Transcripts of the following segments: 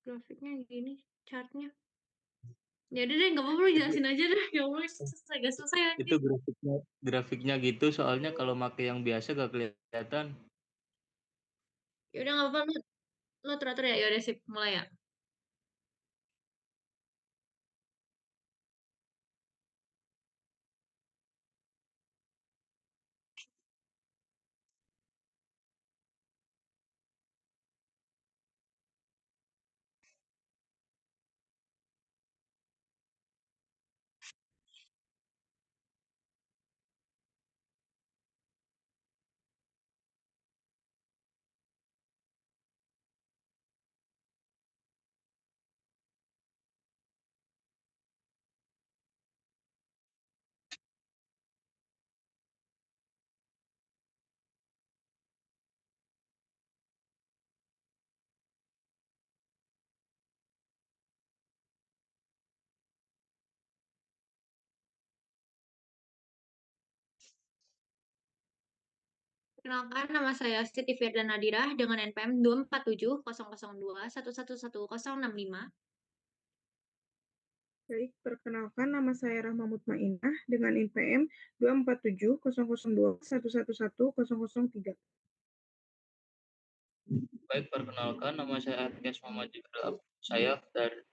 Grafiknya gini, chartnya. Ya udah deh, nggak apa-apa lu Itu jelasin aja deh. Ya Allah, susah, agak susah ya itu anjing. grafiknya gitu soalnya kalau make yang biasa gak kelihatan. Ya udah nggak apa-apa lu teratur ya. Ya udah sip, mulai ya. Perkenalkan, nama saya Siti Firda Nadirah dengan NPM 2470021111165. Baik, perkenalkan nama saya Rahma Mutmainah dengan NPM 2470021111003. Baik, perkenalkan nama saya Atias Muhammad Jibril saya dari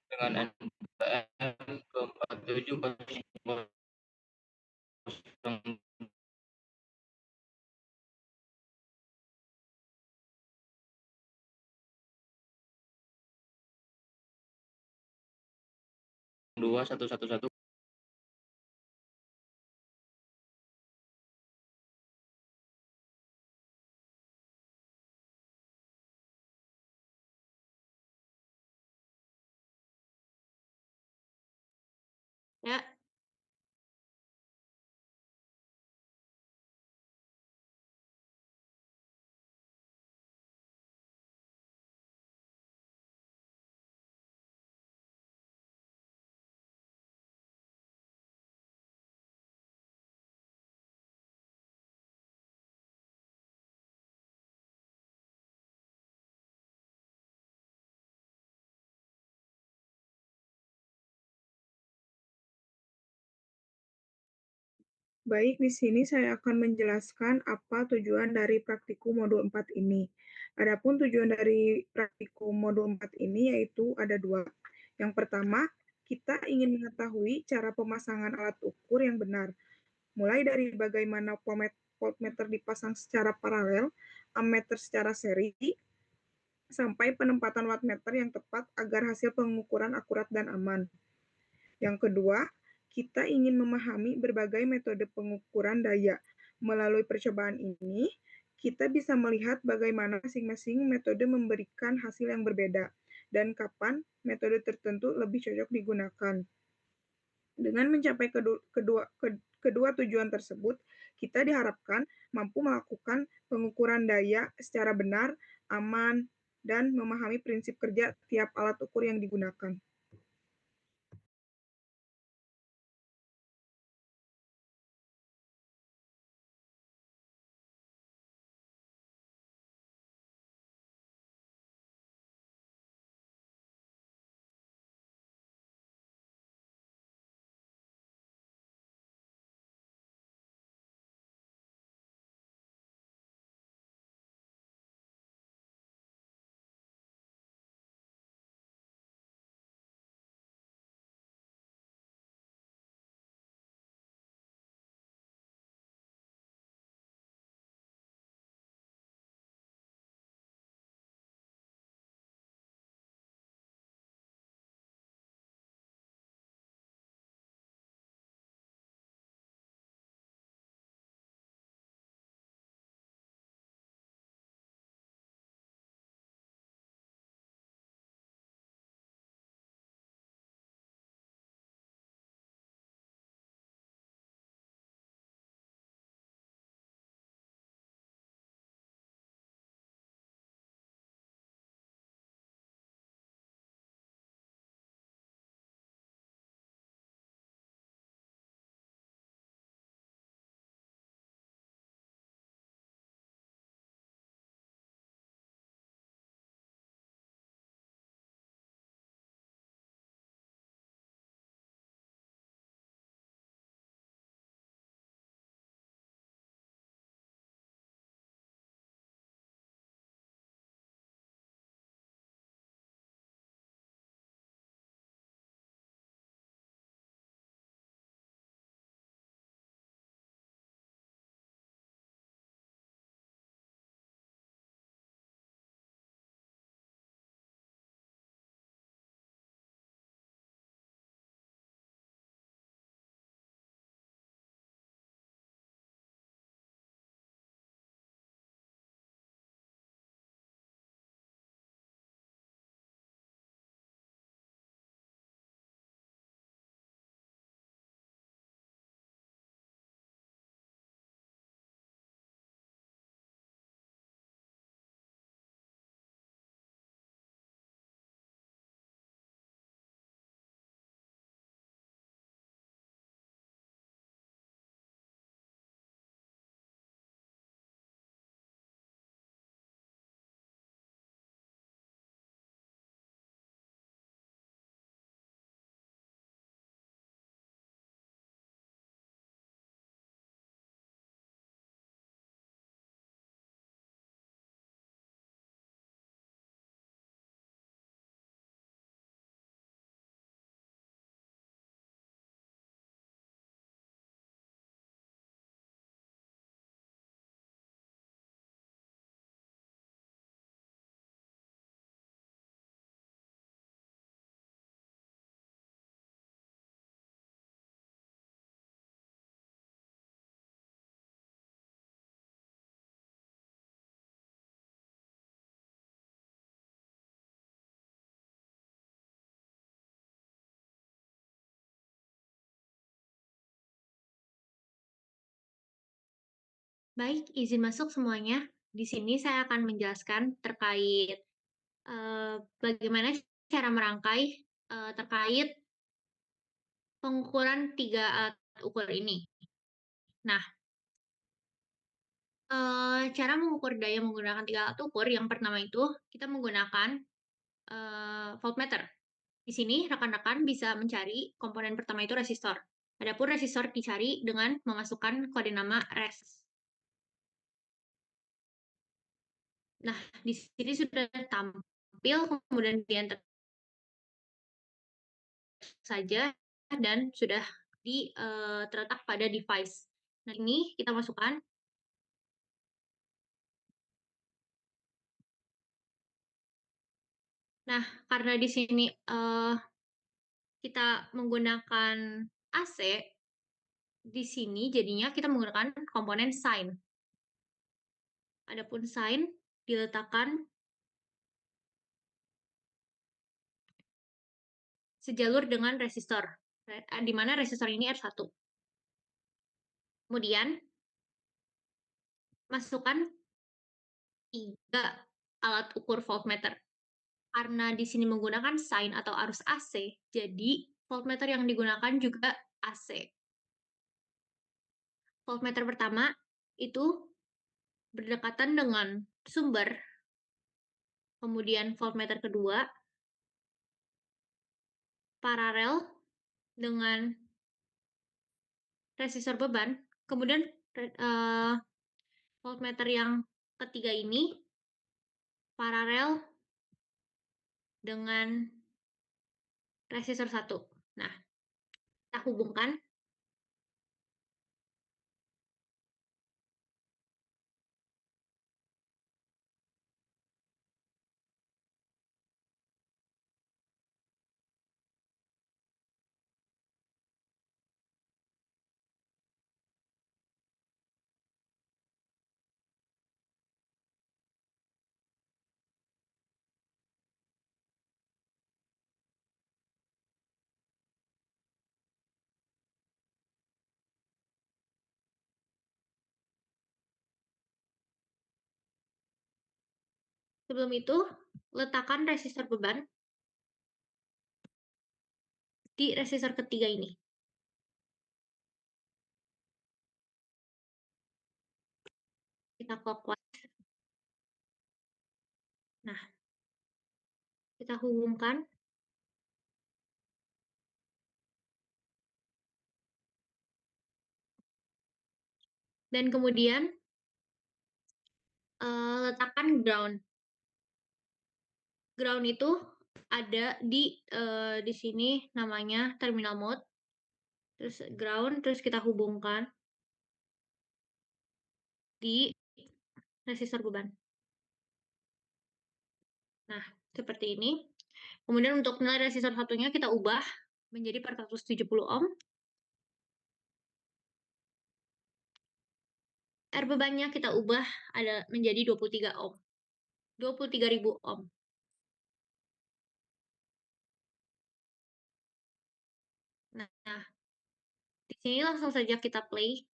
dengan NPM 24700 2111. Ya, Baik, di sini saya akan menjelaskan apa tujuan dari praktikum modul 4 ini. Adapun tujuan dari praktikum modul 4 ini yaitu ada dua. Yang pertama, kita ingin mengetahui cara pemasangan alat ukur yang benar, mulai dari bagaimana voltmeter dipasang secara paralel, ammeter secara seri, sampai penempatan wattmeter yang tepat agar hasil pengukuran akurat dan aman. Yang kedua, kita ingin memahami berbagai metode pengukuran daya. Melalui percobaan ini, kita bisa melihat bagaimana masing-masing metode memberikan hasil yang berbeda dan kapan metode tertentu lebih cocok digunakan. Dengan mencapai kedua tujuan tersebut, kita diharapkan mampu melakukan pengukuran daya secara benar, aman, dan memahami prinsip kerja tiap alat ukur yang digunakan. Baik, izin masuk semuanya. Di sini saya akan menjelaskan terkait, bagaimana cara merangkai, terkait pengukuran 3 alat ukur ini. Nah, cara mengukur daya menggunakan 3 alat ukur yang pertama itu kita menggunakan, voltmeter. Di sini rekan-rekan bisa mencari komponen pertama itu resistor. Adapun resistor dicari dengan memasukkan kode nama res. Nah, di sini sudah tampil, kemudian di enter saja dan sudah terletak pada device. Nah, ini kita masukkan. Nah, karena di sini, kita menggunakan AC, di sini jadinya kita menggunakan komponen sine. Adapun sine diletakkan sejalur dengan resistor, di mana resistor ini R1. Kemudian masukkan 3 alat ukur voltmeter. Karena di sini menggunakan sine atau arus AC, jadi voltmeter yang digunakan juga AC. Voltmeter pertama itu berdekatan dengan sumber, kemudian voltmeter kedua paralel dengan resistor beban, kemudian voltmeter yang ketiga ini paralel dengan resistor 1. Nah, kita hubungkan. Sebelum itu, letakkan resistor beban di resistor ketiga ini. Kita clockwise. Nah, kita hubungkan. Dan kemudian letakkan ground. Ground itu ada di sini namanya terminal mode, terus ground, terus kita hubungkan di resistor beban. Nah, seperti ini. Kemudian untuk nilai resistor satunya kita ubah menjadi 470 ohm. R bebannya kita ubah ada menjadi 23 ohm. 23.000 ohm. Nah, di sini langsung saja kita play.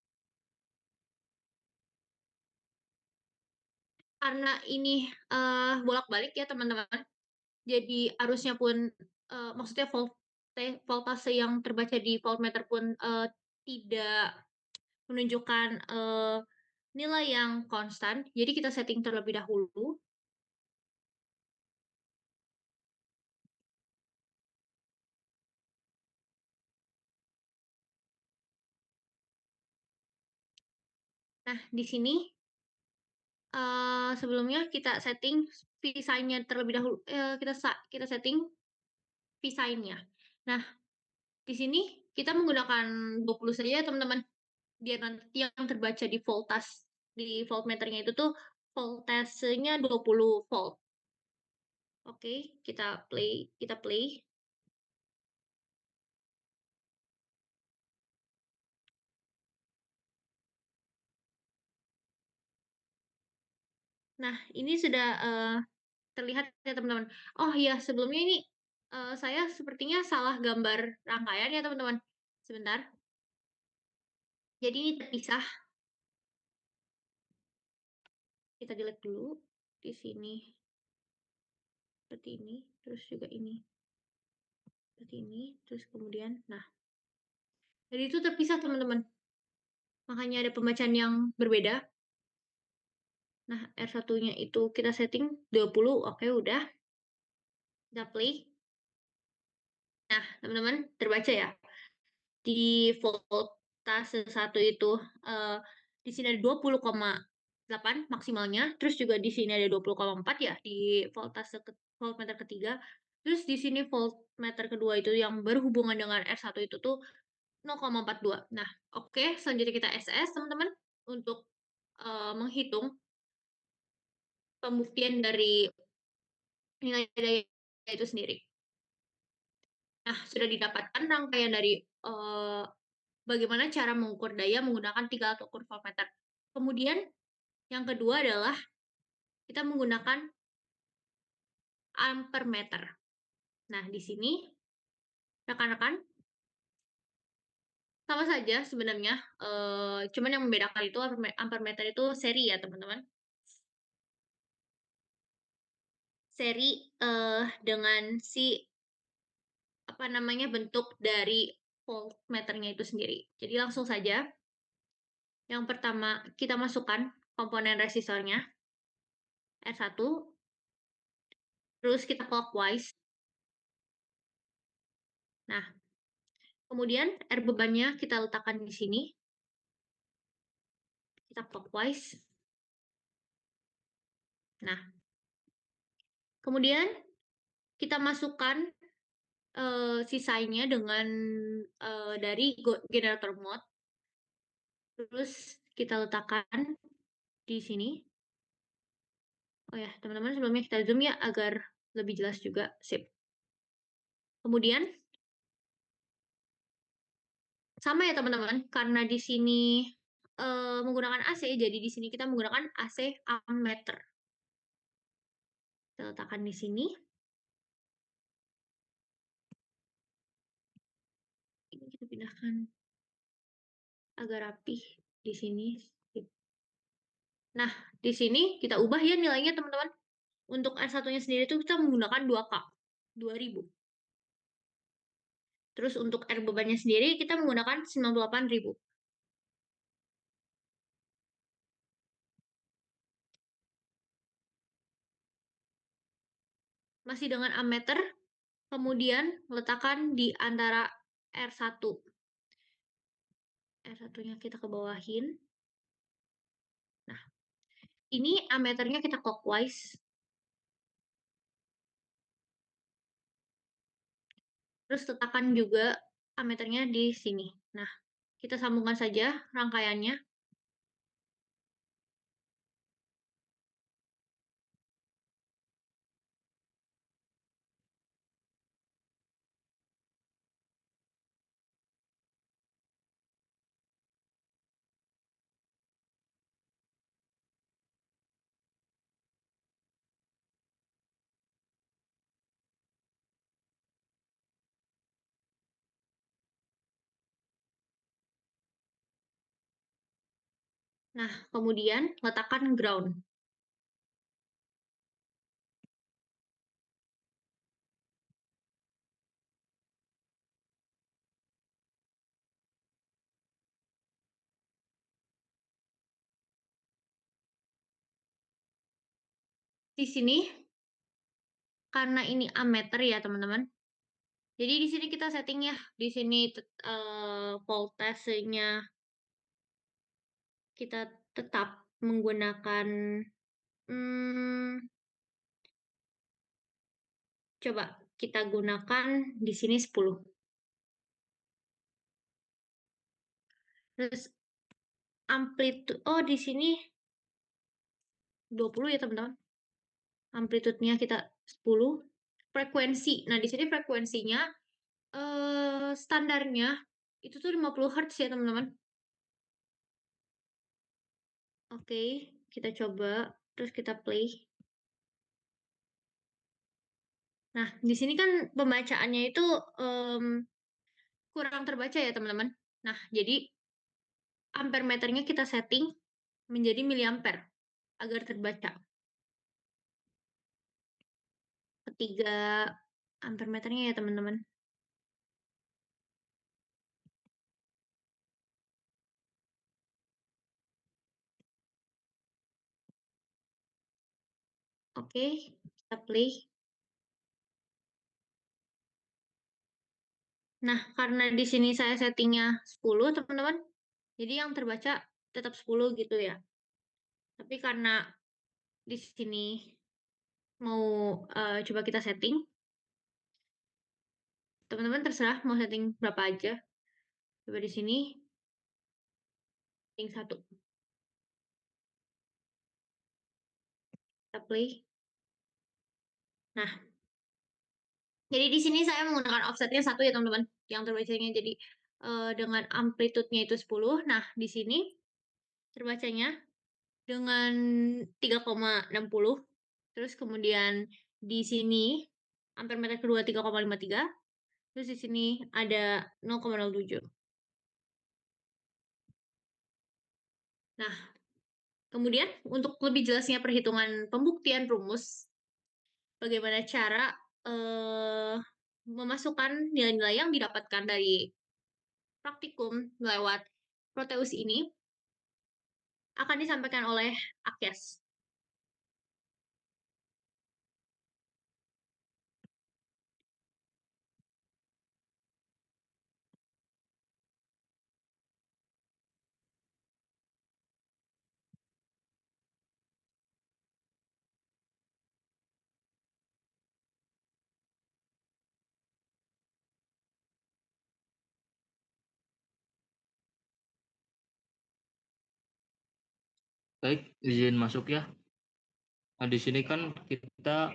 Karena ini bolak-balik ya teman-teman. Jadi arusnya pun maksudnya voltase yang terbaca di voltmeter pun tidak menunjukkan nilai yang konstan. Jadi kita setting terlebih dahulu. Nah, di sini sebelumnya kita setting V-sign-nya terlebih dahulu. Kita setting V-sign-nya. Nah, di sini kita menggunakan 20 saja ya teman-teman. Biar nanti yang terbaca di voltmeternya itu tuh voltasenya 20 volt. Oke, kita play. Nah, ini sudah terlihat ya teman-teman. Oh iya, sebelumnya ini saya sepertinya salah gambar rangkaian ya teman-teman. Sebentar. Jadi ini terpisah. Kita delete dulu di sini. Seperti ini, terus juga ini. Seperti ini, terus kemudian, nah. Jadi itu terpisah teman-teman. Makanya ada pembacaan yang berbeda. Nah, R1-nya itu kita setting 20, oke udah. Kita play. Nah, teman-teman, terbaca ya. Di voltase 1 itu di sini ada 20,8 maksimalnya, terus juga di sini ada 20,4 ya di voltmeter ketiga. Terus di sini voltmeter kedua itu yang berhubungan dengan R1 itu tuh 0,42. Nah, oke, selanjutnya kita SS teman-teman untuk menghitung pembuktian dari nilai daya itu sendiri. Nah, sudah didapatkan rangkaian dari bagaimana cara mengukur daya menggunakan 3 alat ukur voltmeter. Kemudian yang kedua adalah kita menggunakan ampermeter. Nah, di sini rekan-rekan sama saja sebenarnya, cuman yang membedakan itu ampermeter itu seri ya teman-teman. Seri dengan si apa namanya bentuk dari voltmeternya itu sendiri. Jadi langsung saja. Yang pertama kita masukkan komponen resistornya R1, terus kita clockwise. Nah, kemudian R bebannya kita letakkan di sini. Kita clockwise. Nah, kemudian kita masukkan sisanya dengan dari generator mode. Terus kita letakkan di sini. Oh ya, teman-teman sebelumnya kita zoom ya agar lebih jelas juga. Sip. Kemudian sama ya teman-teman, karena di sini menggunakan AC, jadi di sini kita menggunakan AC ammeter. Kita letakkan di sini. Ini kita pindahkan agar rapih di sini. Nah, di sini kita ubah ya nilainya teman-teman. Untuk R1-nya sendiri itu kita menggunakan 2K, 2000. Terus untuk R bebannya sendiri kita menggunakan 98.000. Masih dengan ammeter, kemudian letakkan di antara R1. R1-nya kita ke bawahin. Nah, ini ammeternya kita clockwise. Terus letakkan juga ammeternya di sini. Nah, kita sambungkan saja rangkaiannya. Nah, kemudian letakkan ground. Di sini, karena ini ammeter ya teman-teman, jadi di sini kita setting ya, di sini voltasenya kita tetap menggunakan, coba kita gunakan di sini 10. Terus amplitude, oh di sini 20 ya teman-teman. Amplitudenya kita 10. Frekuensi, nah di sini frekuensinya standarnya itu tuh 50 Hz ya teman-teman. Oke, kita coba, terus kita play. Nah, di sini kan pembacaannya itu kurang terbaca ya teman-teman. Nah, jadi ampermeternya kita setting menjadi miliampere agar terbaca. Ketiga ampere meternya ya teman-teman. Oke, kita play. Nah, karena di sini saya settingnya 10 teman-teman, jadi yang terbaca tetap 10 gitu ya. Tapi karena di sini mau coba kita setting, teman-teman terserah mau setting berapa aja. Coba di sini setting 1. Kita play. Nah, jadi di sini saya menggunakan offsetnya 1 ya teman-teman, yang terbacanya jadi dengan amplitude-nya itu 10. Nah, di sini terbacanya dengan 3,60. Terus kemudian di sini ampere meter kedua 3,53. Terus di sini ada 0,07. Nah, kemudian untuk lebih jelasnya perhitungan pembuktian rumus, bagaimana cara memasukkan nilai-nilai yang didapatkan dari praktikum lewat Proteus ini akan disampaikan oleh Akes. Baik, izin masuk ya. Nah, di sini kan kita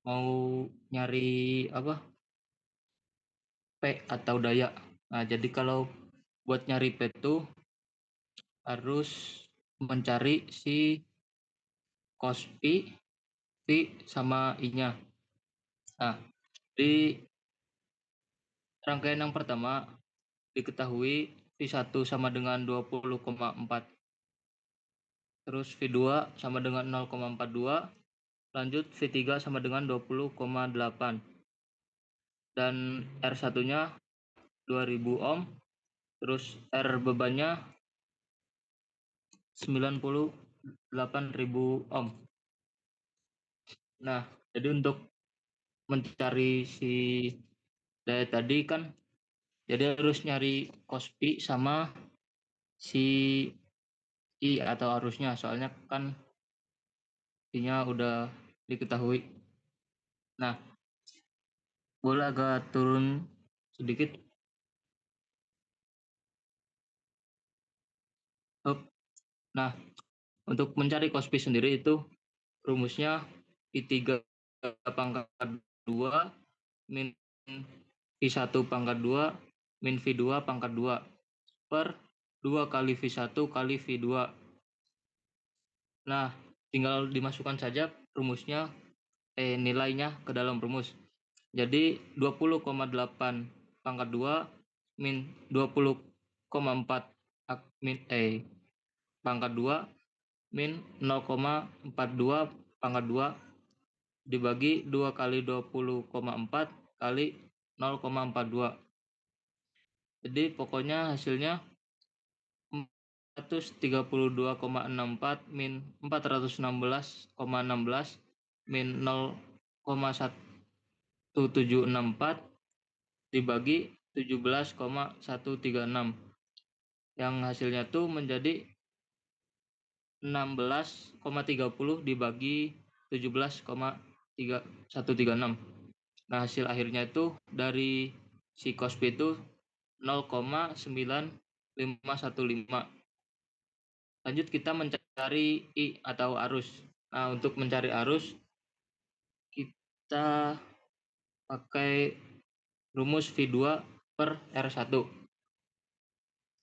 mau nyari apa? P atau daya. Nah, jadi kalau buat nyari P itu harus mencari si cos P, V sama I-nya. Nah, di rangkaian yang pertama diketahui V1 sama dengan 20,4. Terus V2 sama dengan 0,42. Lanjut V3 sama dengan 20,8. Dan R1-nya 2000 ohm. Terus R bebannya 98.000 ohm. Nah, jadi untuk mencari si daya tadi kan, jadi harus nyari cos P sama si I atau arusnya, soalnya kan I-nya udah diketahui. Nah, boleh agak turun sedikit. Nah, untuk mencari cos P sendiri itu rumusnya I3 pangkat 2 min V1 pangkat 2 min V2 pangkat 2 per 2 kali V1 kali V2. Nah, tinggal dimasukkan saja rumusnya, nilainya ke dalam rumus. Jadi 20,8 pangkat 2 min 20,4 pangkat 2 min 0,42 pangkat 2 dibagi 2 kali 20,4 kali 0,42. Jadi pokoknya hasilnya 432,64 min 416,16 min 0,1764 dibagi 17,136. Yang hasilnya tuh menjadi 16,30 dibagi 17,136. Nah, hasil akhirnya itu dari si cos P itu 0,9515. Lanjut kita mencari I atau arus. Nah, untuk mencari arus kita pakai rumus V2 per R1.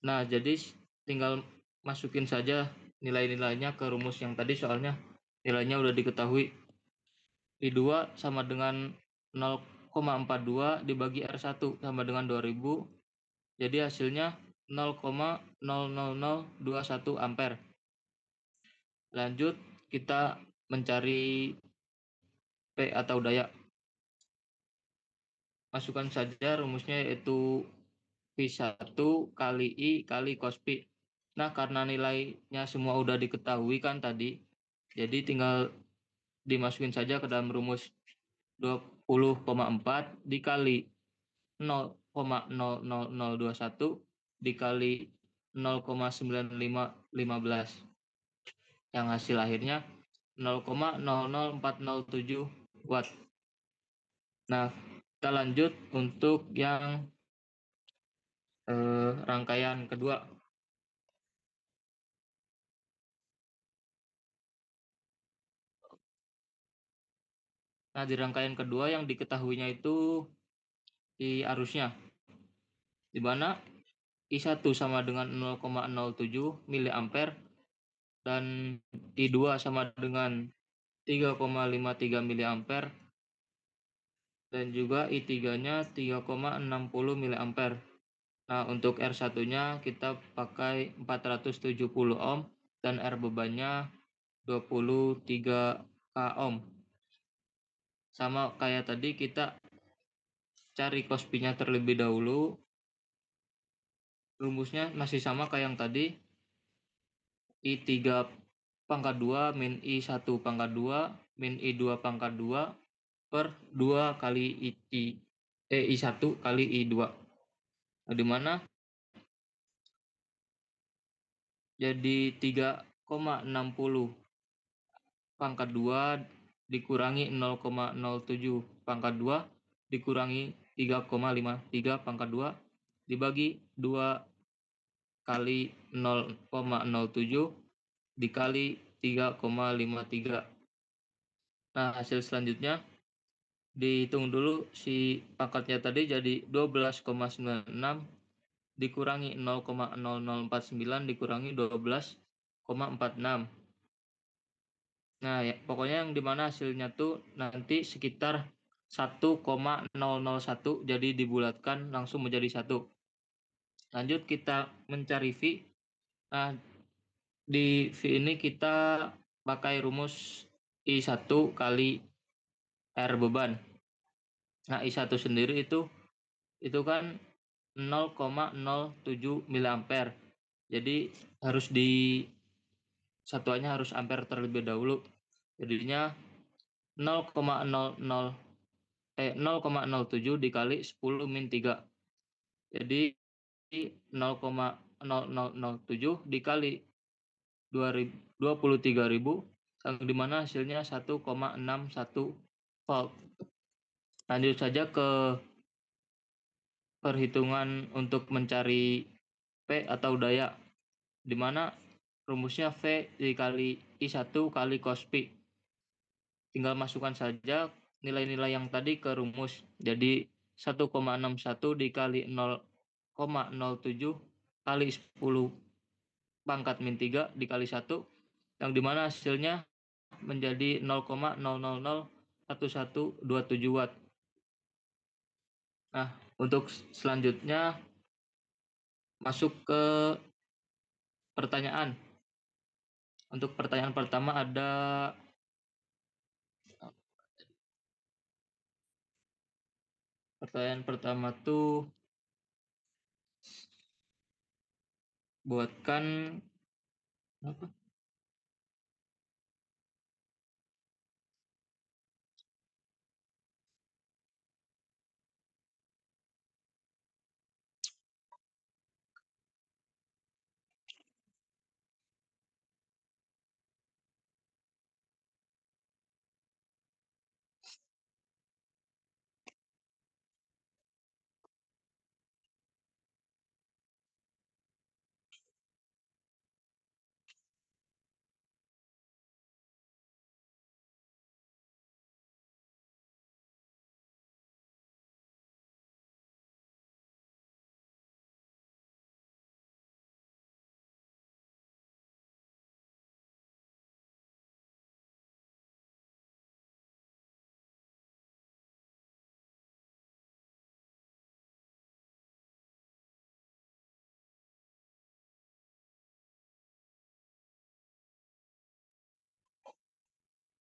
Nah, jadi tinggal masukin saja nilai-nilainya ke rumus yang tadi, soalnya nilainya udah diketahui. V2 sama dengan 0,42 dibagi R1 sama dengan 2000. Jadi hasilnya 0,00021 ampere. Lanjut kita mencari P atau daya. Masukkan saja rumusnya, yaitu P1 kali I kali cos P. Nah, karena nilainya semua udah diketahui kan tadi, jadi tinggal dimasukin saja ke dalam rumus 20,4 dikali 0,00021 dikali 0,9515, yang hasil akhirnya 0,00407 watt. Nah, kita lanjut untuk yang rangkaian kedua. Nah, di rangkaian kedua yang diketahuinya itu I arusnya, di mana I1 sama dengan 0,07 mA dan I2 sama dengan 3,53 mA dan juga I3-nya 3,60 mA. Nah, untuk R1-nya kita pakai 470 ohm dan R bebannya 23 k ohm. Sama kayak tadi, kita cari cos P-nya terlebih dahulu. Rumusnya masih sama kayak yang tadi, I3 pangkat 2 min I1 pangkat 2 min I2 pangkat 2 per 2 kali I1 kali I2. Nah, dimana jadi 3,60 pangkat 2 dikurangi 0,07 pangkat 2 dikurangi 3,53 pangkat 2 dibagi 2 kali 0,07 dikali 3,53. Nah, hasil selanjutnya dihitung dulu, si pangkatnya tadi jadi 12,96 dikurangi 0,0049 dikurangi 12,46. Nah, ya, pokoknya yang dimana hasilnya tuh nanti sekitar 1,001, jadi dibulatkan langsung menjadi 1. Lanjut kita mencari V. Nah, di V ini kita pakai rumus I1 kali R beban. Nah, I1 sendiri itu kan 0,07 mA. Jadi harus satuannya harus ampere terlebih dahulu. Jadinya 0,07 dikali 10 min 3. Jadi 0,0007 dikali 23.000, yang dimana hasilnya 1,61 volt. Lanjut saja ke perhitungan untuk mencari P atau daya, dimana rumusnya V dikali I1 kali cos P. Tinggal masukkan saja nilai-nilai yang tadi ke rumus. Jadi 1,61 dikali 0,07 kali 10 pangkat min 3 dikali 1, yang dimana hasilnya menjadi 0,0001127 watt. Nah, untuk selanjutnya masuk ke pertanyaan. Untuk pertanyaan pertama ada pertanyaan pertama tuh, buatkan apa?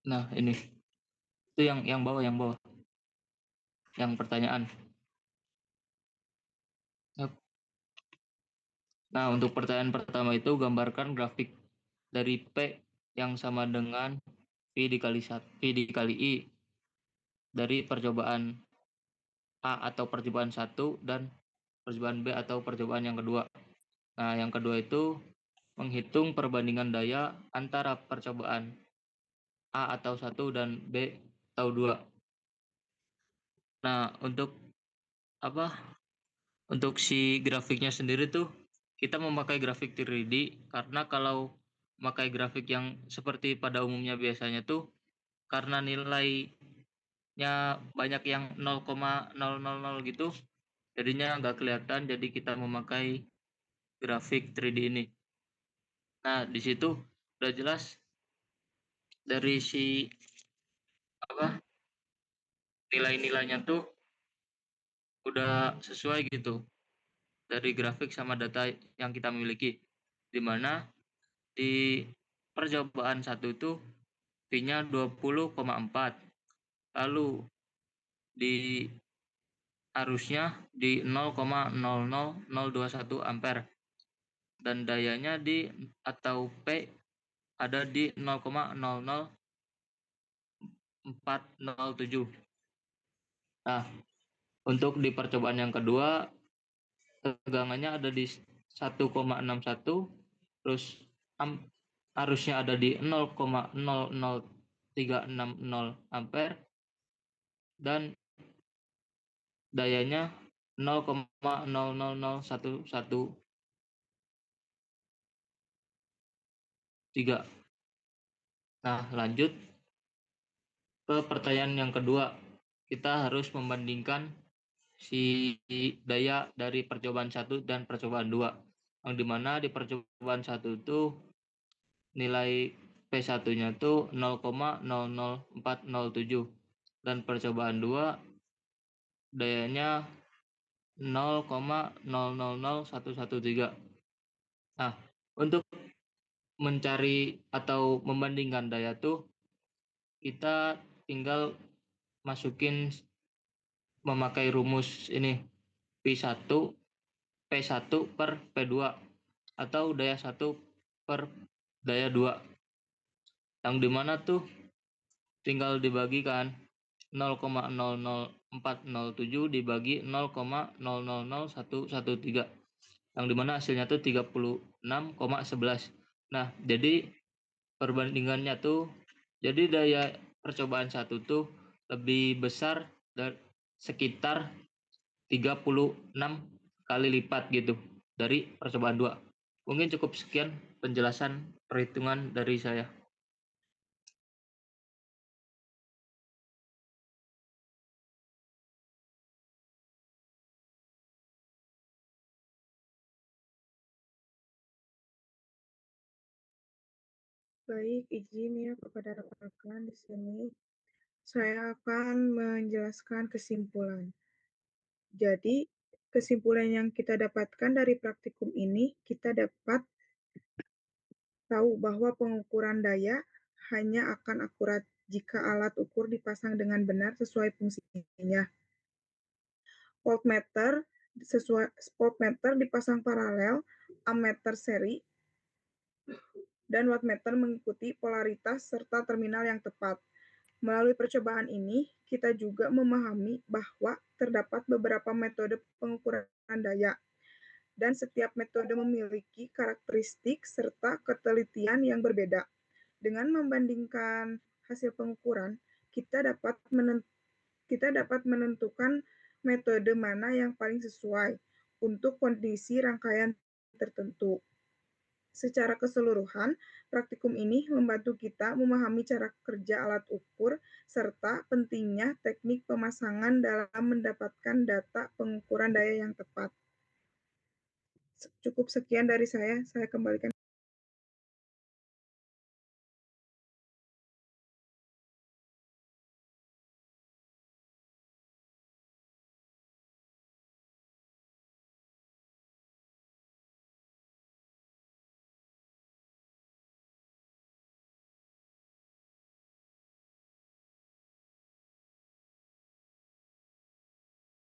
Nah, ini. Itu yang bawah. Yang pertanyaan. Nah, untuk pertanyaan pertama itu gambarkan grafik dari P yang sama dengan V dikali I dari percobaan A atau percobaan 1 dan percobaan B atau percobaan yang kedua. Nah, yang kedua itu menghitung perbandingan daya antara percobaan A atau 1 dan B atau 2. Nah, untuk si grafiknya sendiri tuh kita memakai grafik 3D karena kalau memakai grafik yang seperti pada umumnya biasanya tuh karena nilainya banyak yang 0,000 gitu, jadinya nggak kelihatan, jadi kita memakai grafik 3D ini. Nah, di situ udah jelas dari si nilai-nilainya tuh udah sesuai gitu dari grafik sama data yang kita miliki, di mana di percobaan 1 itu V-nya 20,4, lalu di arusnya di 0,00021 ampere dan dayanya atau P ada di 0,00407. Nah, untuk di percobaan yang kedua tegangannya ada di 1,61, terus arusnya ada di 0,00360 ampere dan dayanya 0,00113. Nah, lanjut ke pertanyaan yang kedua. Kita harus membandingkan si daya dari percobaan 1 dan percobaan 2. Yang dimana di percobaan 1 itu nilai P1-nya itu 0,00407 dan percobaan 2 dayanya 0,000113. Nah, untuk mencari atau membandingkan daya tuh kita tinggal memakai rumus ini P1 per P2 atau daya 1 per daya 2, yang dimana tuh tinggal dibagikan 0,00407 dibagi 0,000113, yang dimana hasilnya tuh 36,11. Nah, jadi perbandingannya tuh jadi daya percobaan 1 tuh lebih besar dari sekitar 36 kali lipat gitu dari percobaan 2. Mungkin cukup sekian penjelasan perhitungan dari saya. Baik, izin ya kepada rekan-rekan di sini. Saya akan menjelaskan kesimpulan. Jadi, kesimpulan yang kita dapatkan dari praktikum ini, kita dapat tahu bahwa pengukuran daya hanya akan akurat jika alat ukur dipasang dengan benar sesuai fungsinya. Voltmeter dipasang paralel, ammeter seri, dan wattmeter mengikuti polaritas serta terminal yang tepat. Melalui percobaan ini, kita juga memahami bahwa terdapat beberapa metode pengukuran daya, dan setiap metode memiliki karakteristik serta ketelitian yang berbeda. Dengan membandingkan hasil pengukuran, kita dapat menentukan metode mana yang paling sesuai untuk kondisi rangkaian tertentu. Secara keseluruhan, praktikum ini membantu kita memahami cara kerja alat ukur serta pentingnya teknik pemasangan dalam mendapatkan data pengukuran daya yang tepat. Cukup sekian dari saya kembalikan